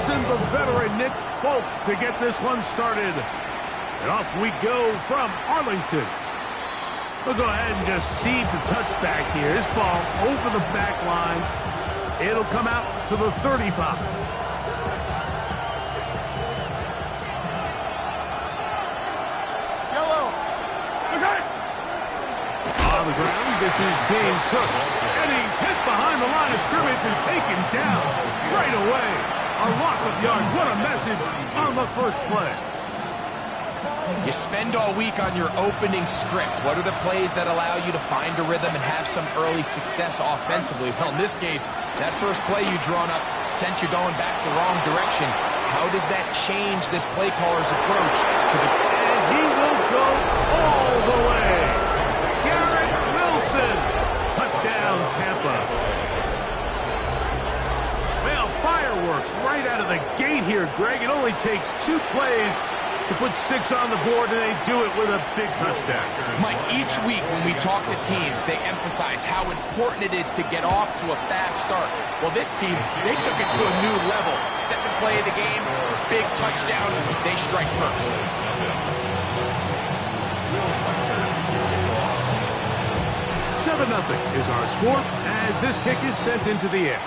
send the veteran Nick Folk to get this one started. And off we go from Arlington. We'll go ahead and just seed the touchback here. This ball over the back line. It'll come out to the 35. On the ground, this is James Cook. And he's hit behind the line of scrimmage and taken down right away. A loss of yards. What a message on the first play. You spend all week on your opening script. What are the plays that allow you to find a rhythm and have some early success offensively? Well, in this case, that first play you drawn up sent you going back the wrong direction. How does that change this play caller's approach to the... And he will go all the way. Garrett Wilson. Touchdown, Tampa. Well, fireworks right out of the gate here, Greg. It only takes 2 plays to put 6 on the board, and they do it with a big touchdown. Mike, each week when we talk to teams, they emphasize how important it is to get off to a fast start. Well, this team, they took it to a new level. Second play of the game, big touchdown, they strike first. 7-0 is our score as this kick is sent into the air.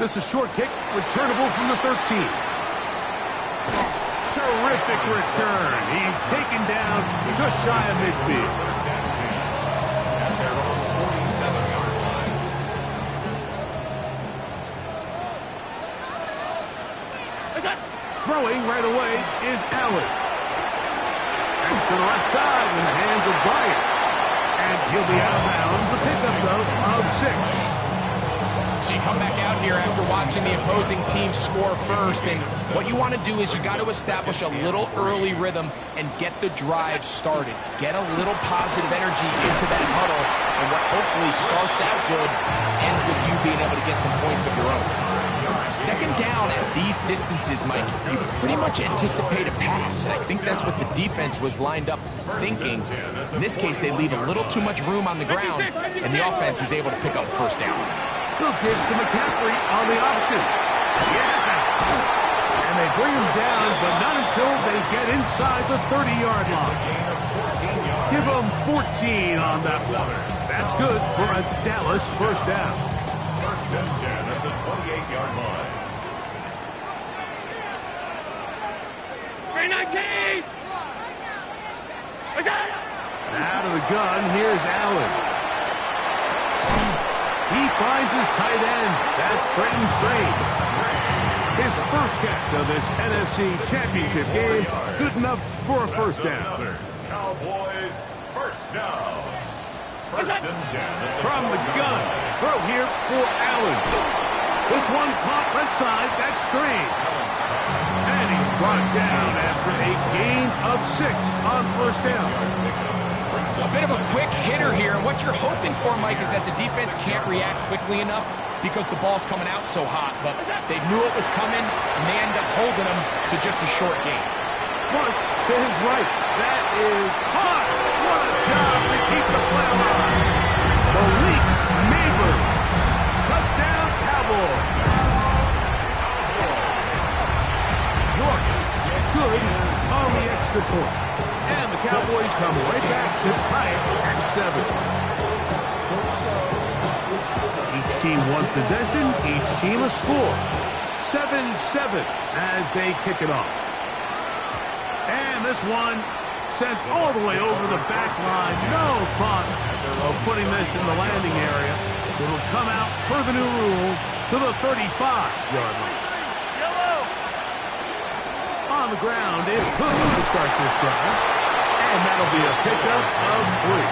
This is a short kick, returnable from the 13. Terrific return. He's taken down just shy of midfield. Throwing right away is Allen. Next to the left side in the hands of Bryant. And he'll be out of bounds. A pickup, though, of 6. So you come back out here after watching the opposing team score first, and what you want to do is you got to establish a little early rhythm and get the drive started. Get a little positive energy into that huddle, and what hopefully starts out good ends with you being able to get some points of your own. Second down at these distances, Mike, you pretty much anticipate a pass, and I think that's what the defense was lined up thinking. In this case, they leave a little too much room on the ground, and the offense is able to pick up first down. He'll give to McCaffrey on the option. Yeah! And they bring him down, but not until they get inside the 30-yard line. Give him 14 on that one. That's good for a Dallas first down. First and 10 at the 28-yard line. 319! Out of the gun, here's Allen. He finds his tight end. That's Brenton Strange. His first catch of this NFC Championship game. Good enough for a first down. Cowboys first down. First and 10. From the gun. Throw here for Allen. This one caught left side. That's Strange. And he's brought down after a gain of 6 on first down. A bit of a quick hitter here, and what you're hoping for, Mike, is that the defense can't react quickly enough because the ball's coming out so hot. But they knew it was coming, and they end up holding them to just a short game. Flush to his right. That is hot. What a job to keep the play alive. Malik Neighbors. Touchdown, Cowboys. York is good on the extra point. And the Cowboys come right back to tie it at 7. Each team one possession, each team a score. 7-7 as they kick it off. And this one sent all the way over the back line. No fun of putting this in the landing area. So it'll come out per the new rule to the 35-yard line. On the ground, it's Cook to start this drive. And that'll be a pickup of 3.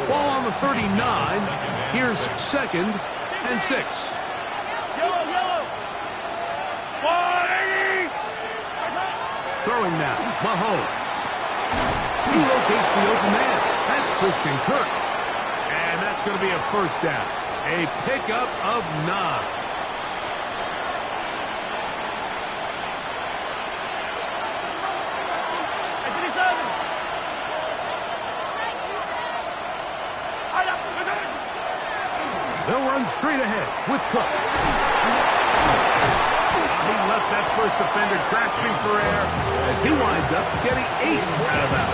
Ball on the 39. Here's 2nd and 6. Throwing now, Mahomes. He locates the open man. That's Christian Kirk. And that's going to be a first down. A pickup of 9. They'll run straight ahead with Cook. He left that first defender grasping for air as he winds up getting 8 out of that.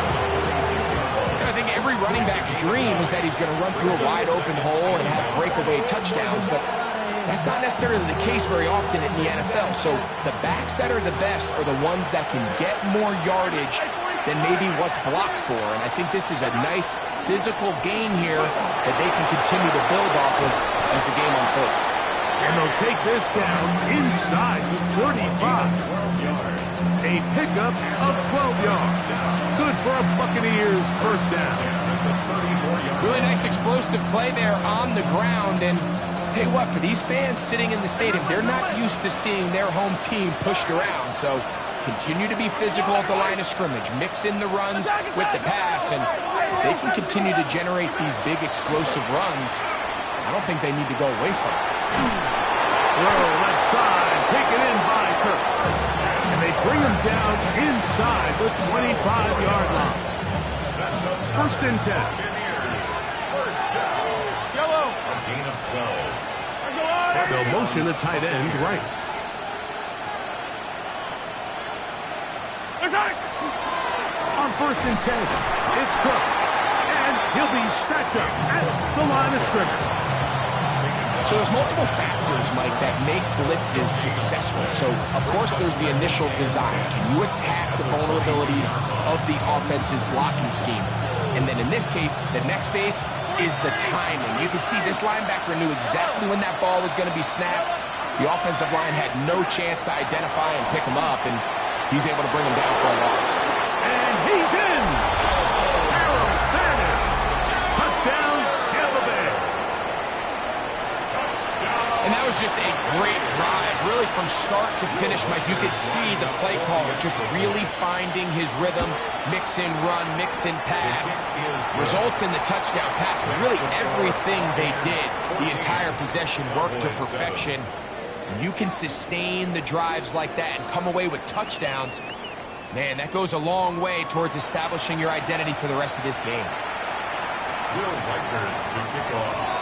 I think every running back's dream is that he's going to run through a wide-open hole and have breakaway touchdowns, but that's not necessarily the case very often in the NFL. So the backs that are the best are the ones that can get more yardage than maybe what's blocked for. And I think this is a nice physical gain here that they can continue to build off of as the game unfolds. And they'll take this down inside the 35. A pickup of 12 yards. Good for a Buccaneers first down. Really nice explosive play there on the ground. And tell you what, for these fans sitting in the stadium, they're not used to seeing their home team pushed around. So continue to be physical at the line of scrimmage. Mix in the runs with the pass, and they can continue to generate these big explosive runs. I don't think they need to go away from it. Throw left side, taken in by Kirk. And they bring him down inside the 25-yard line. First and 10. Yellow. A gain of 12. They'll motion the tight end right. On first and 10, it's Cook. And he'll be stacked up at the line of scrimmage. So there's multiple factors, Mike, that make blitzes successful. So, of course, there's the initial design. Can you attack the vulnerabilities of the offense's blocking scheme? And then in this case, the next phase is the timing. You can see this linebacker knew exactly when that ball was going to be snapped. The offensive line had no chance to identify and pick him up, and he's able to bring him down for a loss. And he's in! Harold Fannin! Touchdown, Tampa Bay! And that was just a great drive, really from start to finish, Mike. You could see the play caller just really finding his rhythm, mix in run, mix in pass. Results in the touchdown pass, but really everything they did, the entire possession worked to perfection. And you can sustain the drives like that and come away with touchdowns. Man, that goes a long way towards establishing your identity for the rest of this game. Will Riker to kick off.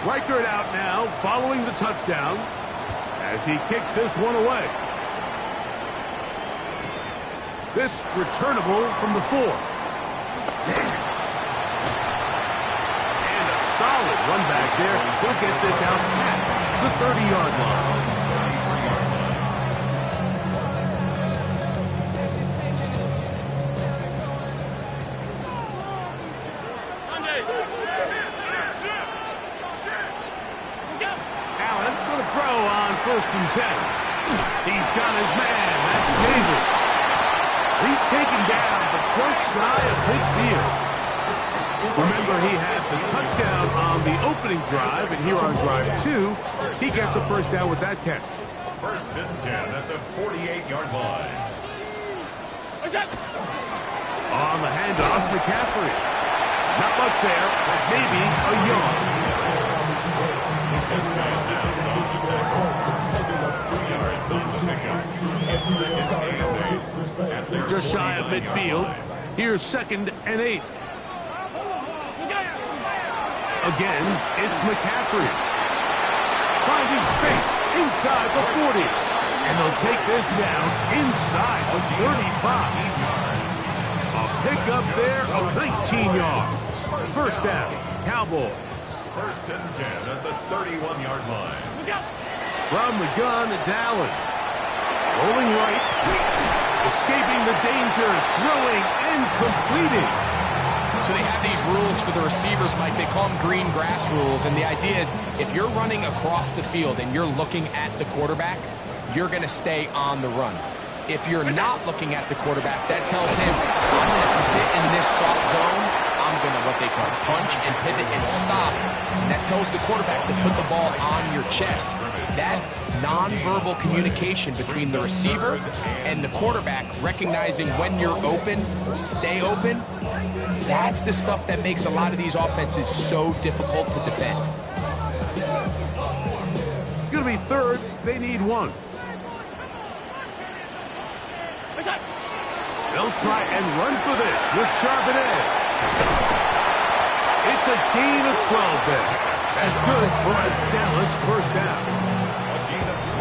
Reichert out now, following the touchdown, as he kicks this one away. This returnable from the 4. And a solid run back there. He'll get this out past the 30-yard line. First and 10. He's got his man. That's David. He's taken down, but just shy of midfield. Remember, he had the touchdown on the opening drive, and here on drive 2, he gets a first down with that catch. First and 10 at the 48-yard line. On the handoff, McCaffrey. Not much there. Maybe a yard. Just shy of midfield. Here's second and 8. Again, it's McCaffrey. Finding space inside the 40. And they'll take this down inside the 35. A pickup there of 19 yards. First down, Cowboys. First and 10 at the 31-yard line. From the gun, it's Allen. Rolling right. Escaping the danger. Throwing and completing. So they have these rules for the receivers, Mike. They call them green grass rules. And the idea is if you're running across the field and you're looking at the quarterback, you're going to stay on the run. If you're not looking at the quarterback, that tells him, I'm going to sit in this soft zone. I'm going to, what they call, punch and pivot and stop. And that tells the quarterback to put the ball on your chest. That nonverbal communication between the receiver and the quarterback, recognizing when you're open, stay open, that's the stuff that makes a lot of these offenses so difficult to defend. It's going to be third. They need one. They'll try and run for this with Charbonnet. It's a gain of 12 there. That's good for a Dallas first down.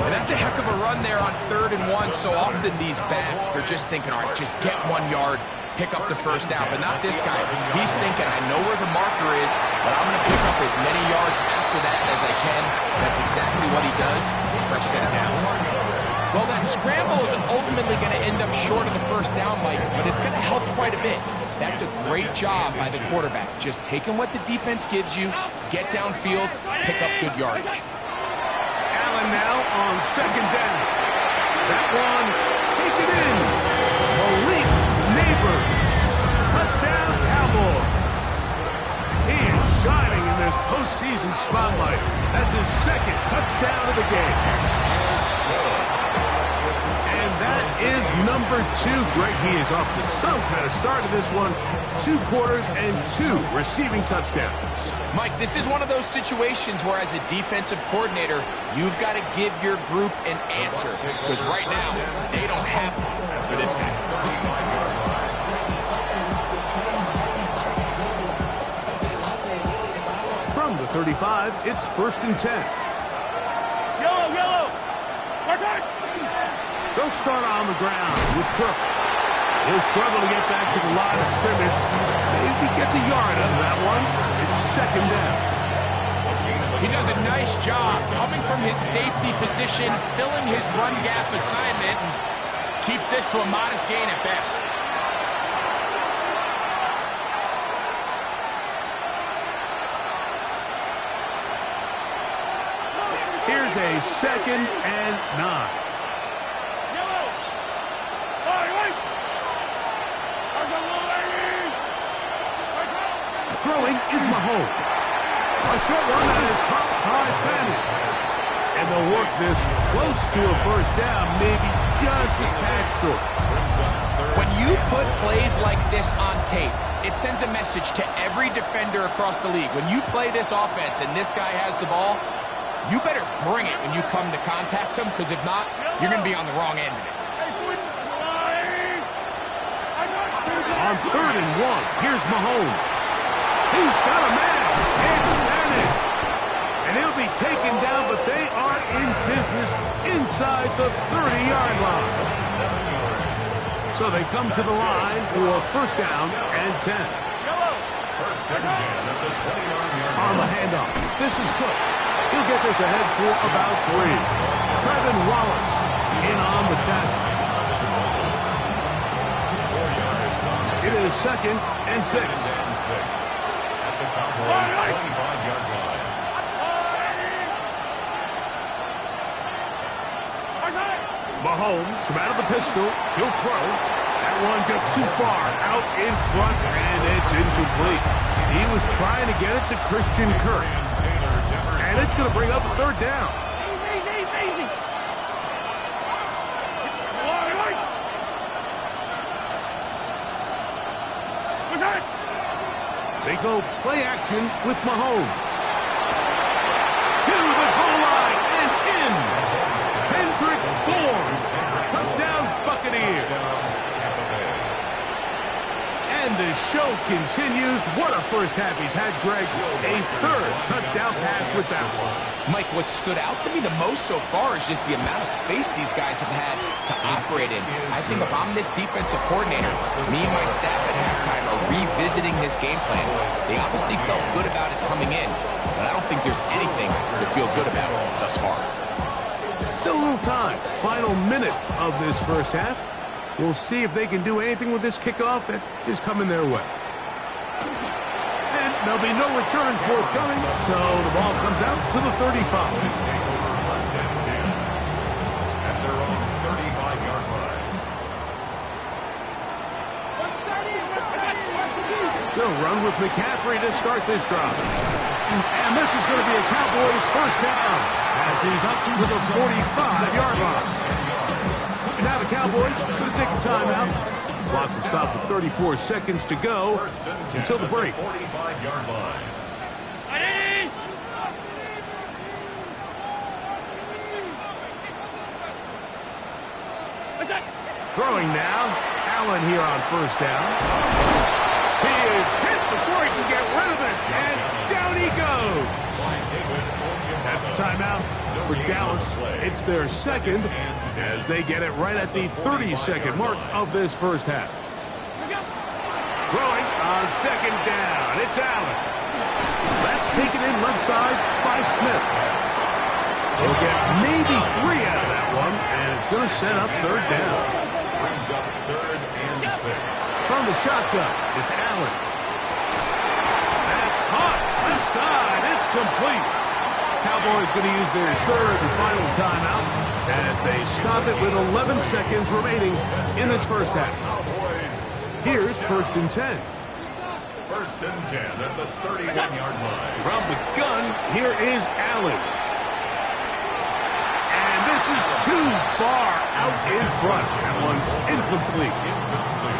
And that's a heck of a run there on 3rd and 1. So often these backs, they're just thinking, all right, just get 1 yard, pick up the first down. But not this guy. He's thinking, I know where the marker is, but I'm going to pick up as many yards after that as I can. That's exactly what he does for a set of downs. Well, that scramble is ultimately going to end up short of the first down, Mike, but it's going to help quite a bit. That's a great job by the quarterback. Just taking what the defense gives you, get downfield, pick up good yardage. Allen now on 2nd down. That one, take it in. Malik Neighbors. Touchdown, Cowboys. He is shining in this postseason spotlight. That's his 2nd touchdown of the game. And that is number 2. Greg, he is off to some kind of start in this one. 2 quarters and 2 receiving touchdowns. Mike, this is one of those situations where as a defensive coordinator, you've got to give your group an answer. Because right now, they don't have one for this guy. From the 35, it's 1st and 10. Yellow! Watch out! They'll start on the ground with Cook. He'll struggle to get back to the line of scrimmage. Maybe gets a yard out of that one. It's 2nd down. He does a nice job coming from his safety position, filling his run gap assignment, and keeps this to a modest gain at best. Here's a 2nd and 9. Throwing is Mahomes. A short one that is popped by Fanning. And they'll work this close to a first down, maybe just a tad short. When you put plays like this on tape, it sends a message to every defender across the league. When you play this offense and this guy has the ball, you better bring it when you come to contact him, because if not, you're going to be on the wrong end of it. On 3rd and 1, here's Mahomes. He's got a man. It's Fanning. And he'll be taken down, but they are in business inside the 30-yard line. So they come to the line for 1st down and 10. On the handoff, this is Cook. He'll get this ahead for about 3. Trevin Wallace in on the tackle. It is 2nd and 6. Mahomes from out of the pistol. He'll throw. That one just too far out in front, and it's incomplete. He was trying to get it to Christian Kirk. And it's going to bring up a 3rd down. Easy. They go play action with Mahomes. To the goal line and in. Hendrick Bourne. Touchdown Buccaneers. And the show continues. What a first half he's had, Greg. A 3rd touchdown pass with that one. Mike, what stood out to me the most so far is just the amount of space these guys have had to operate in. I think if I'm this defensive coordinator, me and my staff at halftime are revisiting this game plan. They obviously felt good about it coming in, but I don't think there's anything to feel good about thus far. Still a little time. Final minute of this first half. We'll see if they can do anything with this kickoff that is coming their way. And there'll be no return forthcoming, so the ball comes out to the 35. At their own 35-yard line. They'll run with McCaffrey to start this drive. And this is going to be a Cowboys first down as he's up to the 45-yard line. Now the Cowboys going to take a timeout. Clock will stop with 34 seconds to go until the break. 45-yard line. Throwing now. Allen here on first down. He is hit before he can get rid of it. And down he goes. That's a timeout for Dallas. It's their second as they get it right at the 30-second mark of this first half. Throwing on second down. It's Allen. That's taken in left side by Smith. He'll get maybe 3 out of that one, and it's going to set up third down. Brings up 3rd and 6. From the shotgun, it's Allen. That's caught. Left side. It's complete. Cowboys going to use their third and final timeout as they stop it with 11 seconds remaining in this first half. Here's 1st and 10. 1st and 10 at the 31-yard line. From the gun, here is Allen. And this is too far out in front. That one's incomplete.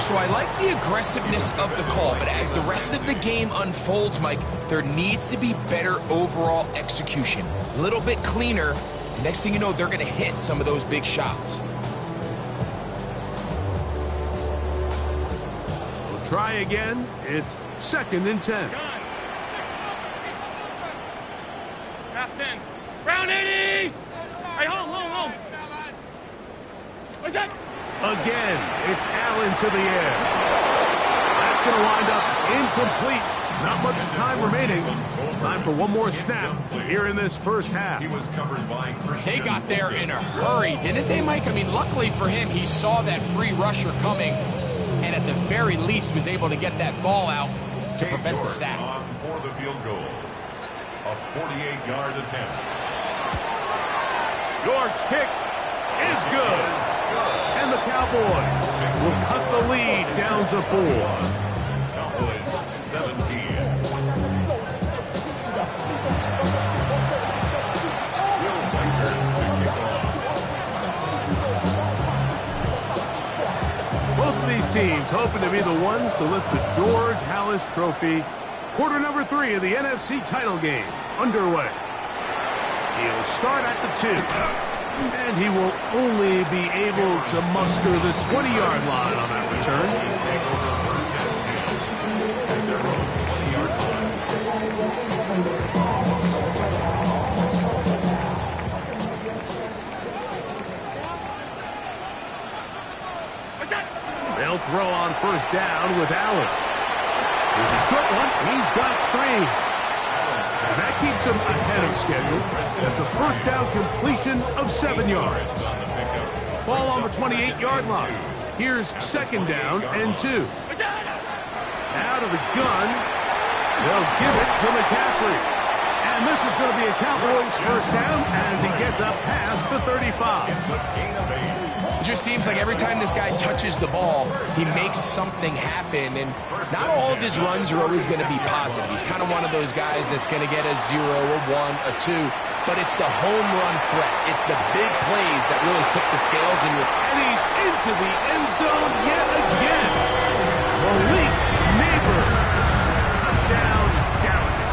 So I like the aggressiveness of the call, but as the rest of the game unfolds, Mike, there needs to be better overall execution. A little bit cleaner. Next thing you know, they're going to hit some of those big shots. We'll try again. It's 2nd and 10. Half 10. Round 80! Hey, home. What's that? Again, it's Allen to the air. That's going to wind up incomplete. Not much time remaining. Time for one more snap here in this first half. He was covered by Christian. They got there in a hurry, didn't they, Mike? I mean, luckily for him, he saw that free rusher coming, and at the very least was able to get that ball out to prevent the sack. On for the field goal. A 48-yard attempt. York's kick is good. And the Cowboys will cut the lead down to 4. Cowboys 17. Will Baker to kick off. Both of these teams hoping to be the ones to lift the George Halas Trophy. Quarter number 3 of the NFC title game underway. He'll start at the 2. And he will only be able to muster the 20-yard line on that return. They'll throw on first down with Allen. Here's a short one. He's got 3. And that keeps him ahead of schedule. That's a first down completion of 7 yards. Ball on the 28-yard line. Here's 2nd down and 2. Out of the gun. They'll give it to McCaffrey. And this is going to be a Cowboys first down as he gets up past the 35. It just seems like every time this guy touches the ball, he makes something happen, and not all of his runs are always going to be positive. He's kind of one of those guys that's going to get a 0, a 1, a 2, but it's the home run threat. It's the big plays that really tip the scales in your... And he's into the end zone yet again. Malik Neighbors. Touchdown, Dallas.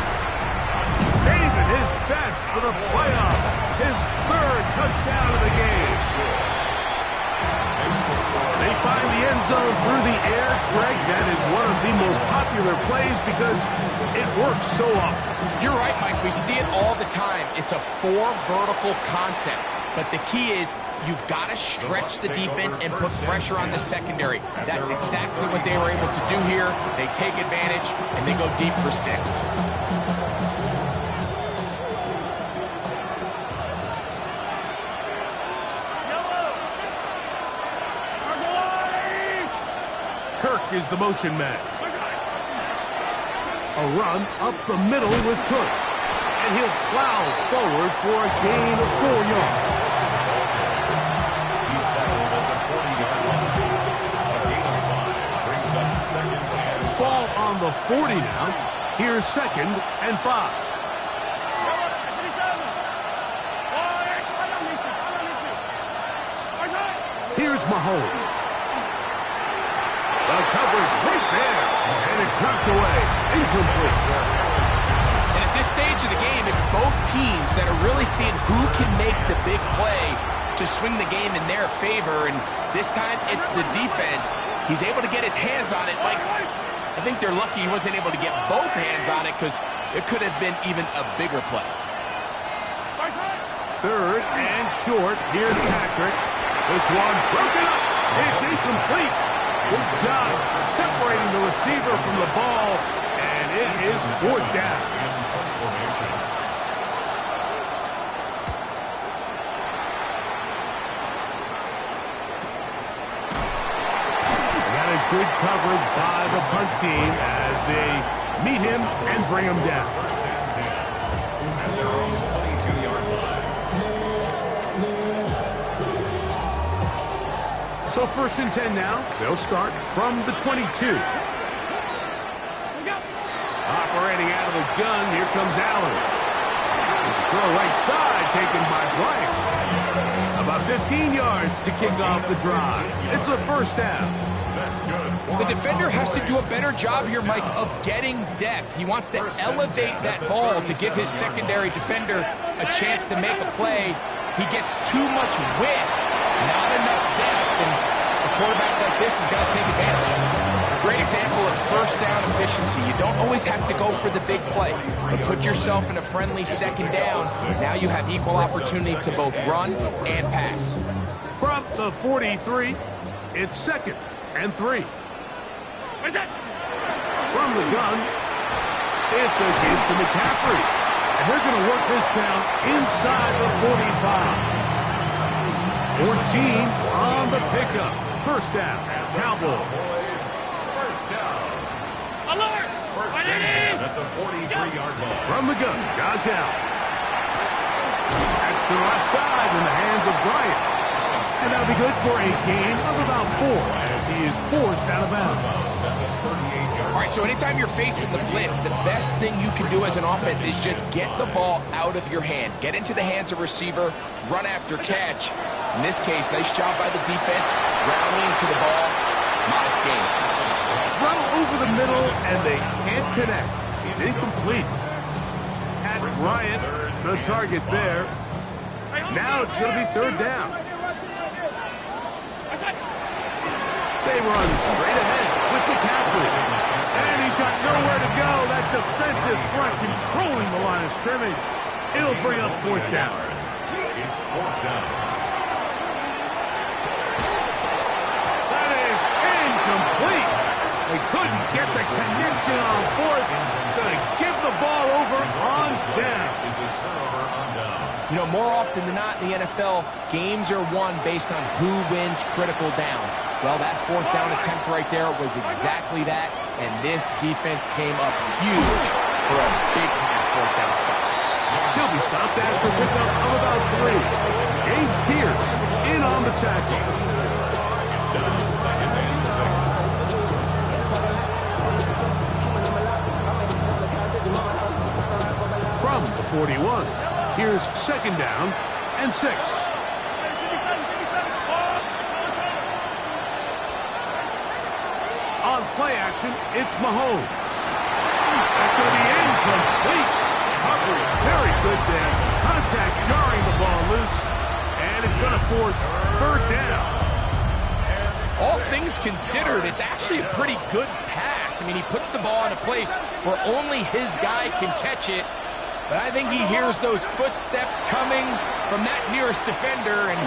Saving his best for the playoffs. His 3rd touchdown of the game. They find the end zone through the air. Greg, that is one of the most popular plays because it works so often. You're right, Mike. We see it all the time. It's a 4 vertical concept. But the key is you've got to stretch the defense and put pressure on the secondary. That's exactly what they were able to do here. They take advantage, and they go deep for 6. Kirk is the motion man. A run up the middle with Kirk. And he'll plow forward for a gain of 4 yards. He's tackled at the 40-yard line. A gain of 5 brings up 2nd and 5. Ball on the 40 now. Here's 2nd and 5. Here's Mahomes. The coverage right there. And it's knocked away. Incomplete. And at this stage of the game, it's both teams that are really seeing who can make the big play to swing the game in their favor, and this time it's the defense. He's able to get his hands on it. Like, I think they're lucky he wasn't able to get both hands on it because it could have been even a bigger play. Third and short. Here's Patrick. This one broken up. It's incomplete. Good job separating the receiver from the ball, and it is fourth down. That is good coverage by the punt team as they meet him and bring him down. First and 10. At their own 22-yard line. So first and 10 now. They'll start from the 22. Operating out of the gun, here comes Allen. Throw right side, taken by Bryant. About 15 yards to kick off the drive. It's a first down. That's good. The defender has to do a better job here, Mike, of getting depth. He wants to elevate that ball to give his secondary defender a chance to make a play. He gets too much width, not enough depth, and a quarterback like this is going to take advantage. Great example of first down efficiency. You don't always have to go for the big play, but put yourself in a friendly second down. Now you have equal opportunity to both run and pass. From the 43, it's second and 3. From the gun, it's a give to McCaffrey. And they're going to work this down inside the 45. 14 on the pickup. First down, Cowboys. First down. Alert! First and 10 at the 43-yard line. From the gun, Josh Allen. That's to the left side in the hands of Bryant. And that'll be good for a gain of about 4 as he is forced out of bounds. All right, so anytime you're facing the blitz, the best thing you can do as an offense is just get the ball out of your hand. Get into the hands of receiver, run after catch. In this case, nice job by the defense, rallying to the ball. Modest gain. Run over the middle, and they can't connect. It's incomplete. Pat Bryant, the target there. Now it's going to be third down. They run straight ahead with McCaffrey. And he's got nowhere to go. That defensive front controlling the line of scrimmage. It'll bring up fourth down. It's fourth down. That is incomplete. They couldn't get the connection on fourth. Gonna give the ball over on down. Is a turnover on down. You know, more often than not in the NFL, games are won based on who wins critical downs. Well, that fourth down attempt right there was exactly that, and this defense came up huge for a big-time fourth down stop. He'll be stopped after pickup of about 3. James Pierce in on the tackle. It's down second and 6. From the 41, here's second down and 6. On play action, it's Mahomes. That's going to be incomplete. Coverage very good there. Contact jarring the ball loose, and it's going to force third down. All things considered, it's actually a pretty good pass. I mean, he puts the ball in a place where only his guy can catch it. But I think he hears those footsteps coming from that nearest defender, and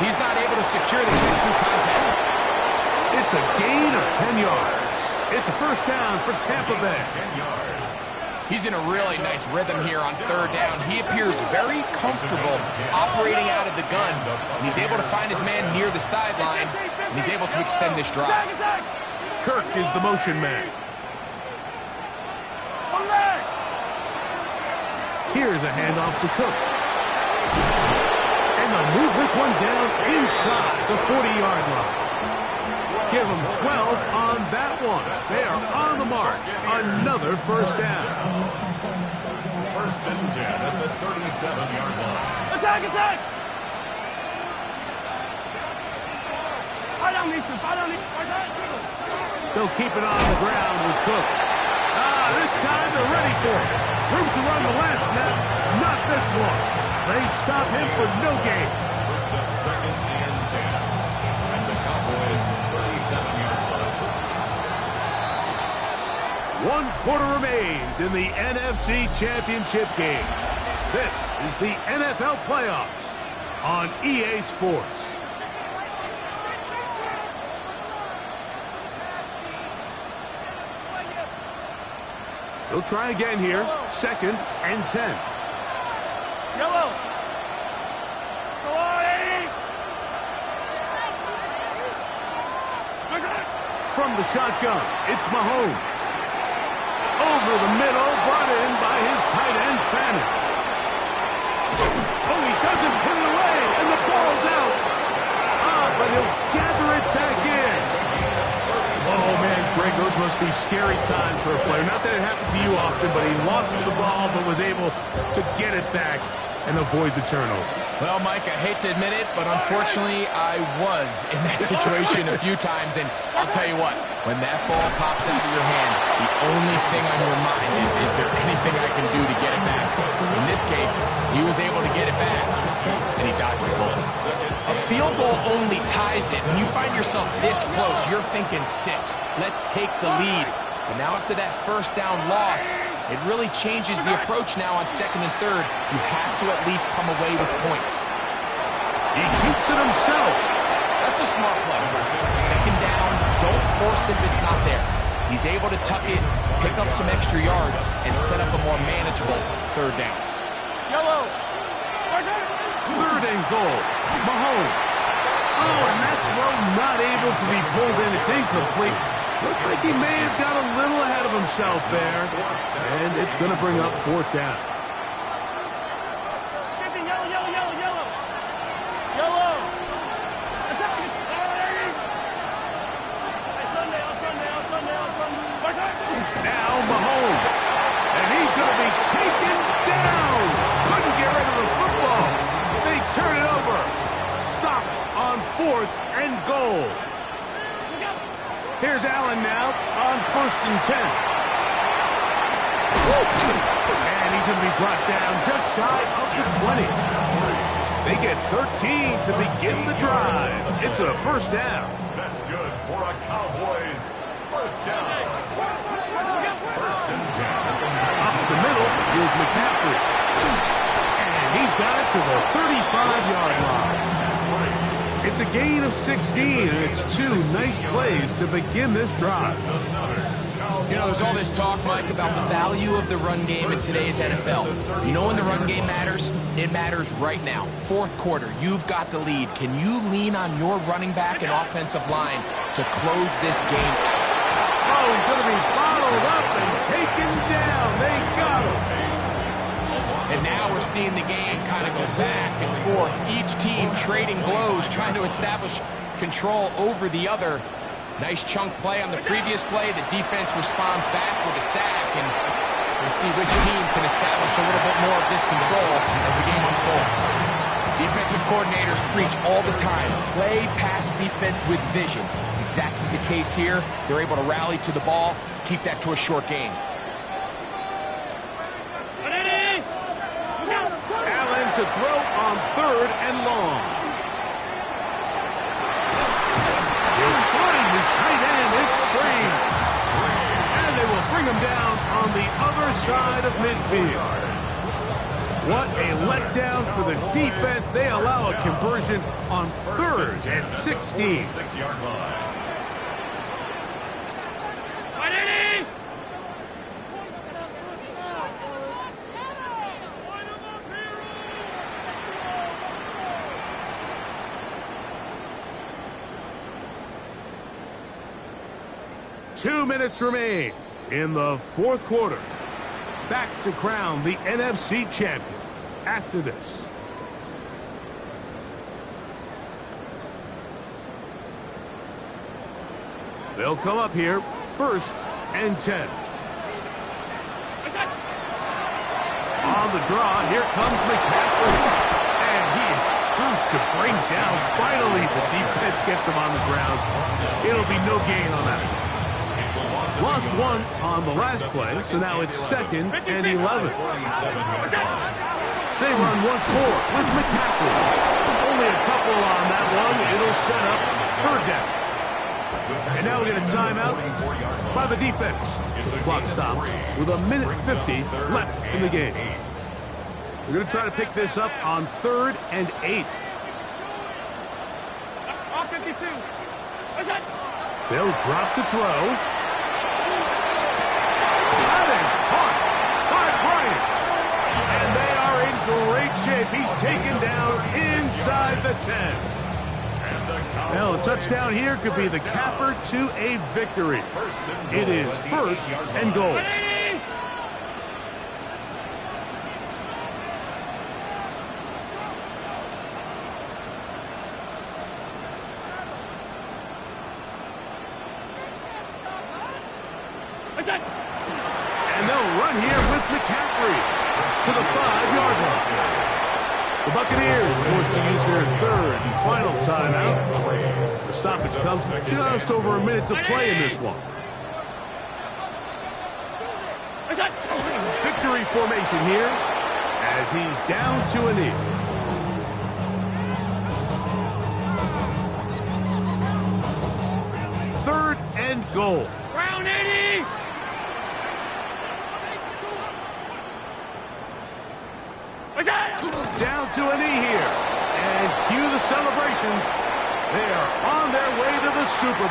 he's not able to secure the catch through contact. It's a gain of 10 yards. It's a first down for Tampa Bay. 10 yards. He's in a really nice rhythm here on third down. He appears very comfortable operating out of the gun, and he's able to find his man near the sideline, and he's able to extend this drive. Kirk is the motion man. Here's a handoff to Cook. And they'll move this one down inside the 40-yard line. Give them 12 on that one. They are on the march. Another first down. First and 10 at the 37-yard line. Attack, attack! They'll keep it on the ground with Cook. This time they're ready for it. Room to run the last snap. Not this one. They stop him for no gain. second and 10. And the Cowboys 37 yards left. 1 quarter remains in the NFC Championship game. This is the NFL Playoffs on EA Sports. He'll try again here. 2nd and 10. Yellow. Go on, 80. From the shotgun, it's Mahomes. Over the middle, brought in by his tight end, Fannin. Oh, he doesn't put it away, and the ball's out. But he'll gather it back in. Oh, man, Greg, those must be scary times for a player. Not that it happens to you often, but he lost the ball but was able to get it back and avoid the turnover. Well, Mike, I hate to admit it, but unfortunately, I was in that situation a few times, and I'll tell you what, when that ball pops out of your hand, the only thing on your mind is there anything I can do to get it back? In this case, he was able to get it back, and he dodged the bullet. A field goal only ties it. When you find yourself this close, you're thinking 6. Let's take the lead. But now after that first down loss, it really changes the approach now on 2nd and 3rd. You have to at least come away with points. He keeps it himself. That's a smart play. 2nd down, don't force it if it's not there. He's able to tuck it, pick up some extra yards, and set up a more manageable 3rd down. Yellow. 3rd and goal. Mahomes. Oh, and that throw not able to be pulled in. It's incomplete. Looked like he may have got a little ahead of himself there. And it's going to bring up 4th down. Yellow. Now Mahomes. And he's going to be taken down. Couldn't get rid of the football. They turn it over. Stop on 4th and goal. Here's Allen now on 1st and 10. And he's going to be brought down just shy of the 20. They get 13 to begin the drive. It's a 1st down. That's good for a Cowboys 1st down. 1st and 10. Up the middle, here's McCaffrey. And he's got it to the 35-yard line. It's a gain of 16, and it's 2 nice plays to begin this drive. You know, there's all this talk, Mike, about the value of the run game in today's NFL. You know when the run game matters? It matters right now. 4th quarter, you've got the lead. Can you lean on your running back and offensive line to close this game out? Oh, he's going to be bottled up and taken down. They got him. And now we're seeing the game kind of go back and forth. Each team trading blows, trying to establish control over the other. Nice chunk play on the previous play. The defense responds back with a sack, and we'll see which team can establish a little bit more of this control as the game unfolds. Defensive coordinators preach all the time, play pass defense with vision. It's exactly the case here. They're able to rally to the ball, keep that to a short game. Allen to throw on 3rd and long. He'll find his tight end. It's Spring. And they will bring him down on the other side of midfield. What a letdown for the defense. They allow a conversion on 3rd and 16. 6-yard line. Two minutes remain in the 4th quarter. Back to crown the NFC champion after this. They'll come up here, 1st and 10. On the draw, here comes McCaffrey. And he is tough to bring down. Finally, the defense gets him on the ground. It'll be no gain on that. Lost 1 on the last play, so now it's 2nd and 11. They run once more with McCaffrey. Only Only a couple on that one. It'll set up third down. And now we get a timeout by the defense. The clock stops with 1:50 left in the game. We're going to try to pick this up on 3rd and 8. All 52. They'll drop to throw. That is caught by Bryant. And they are in great shape. He's taken down inside the 10. Well, a touchdown here could be the capper to a victory. It is 1st and goal. And they'll run here with McCaffrey to the 5-yard line. The Buccaneers forced to use their 3rd and final timeout. The stoppage comes with just over a minute to play in this one. Victory formation here as he's down to a knee. Third and goal. Round 80. Down to a knee here. And cue the celebrations. They are on their way to the Super Bowl.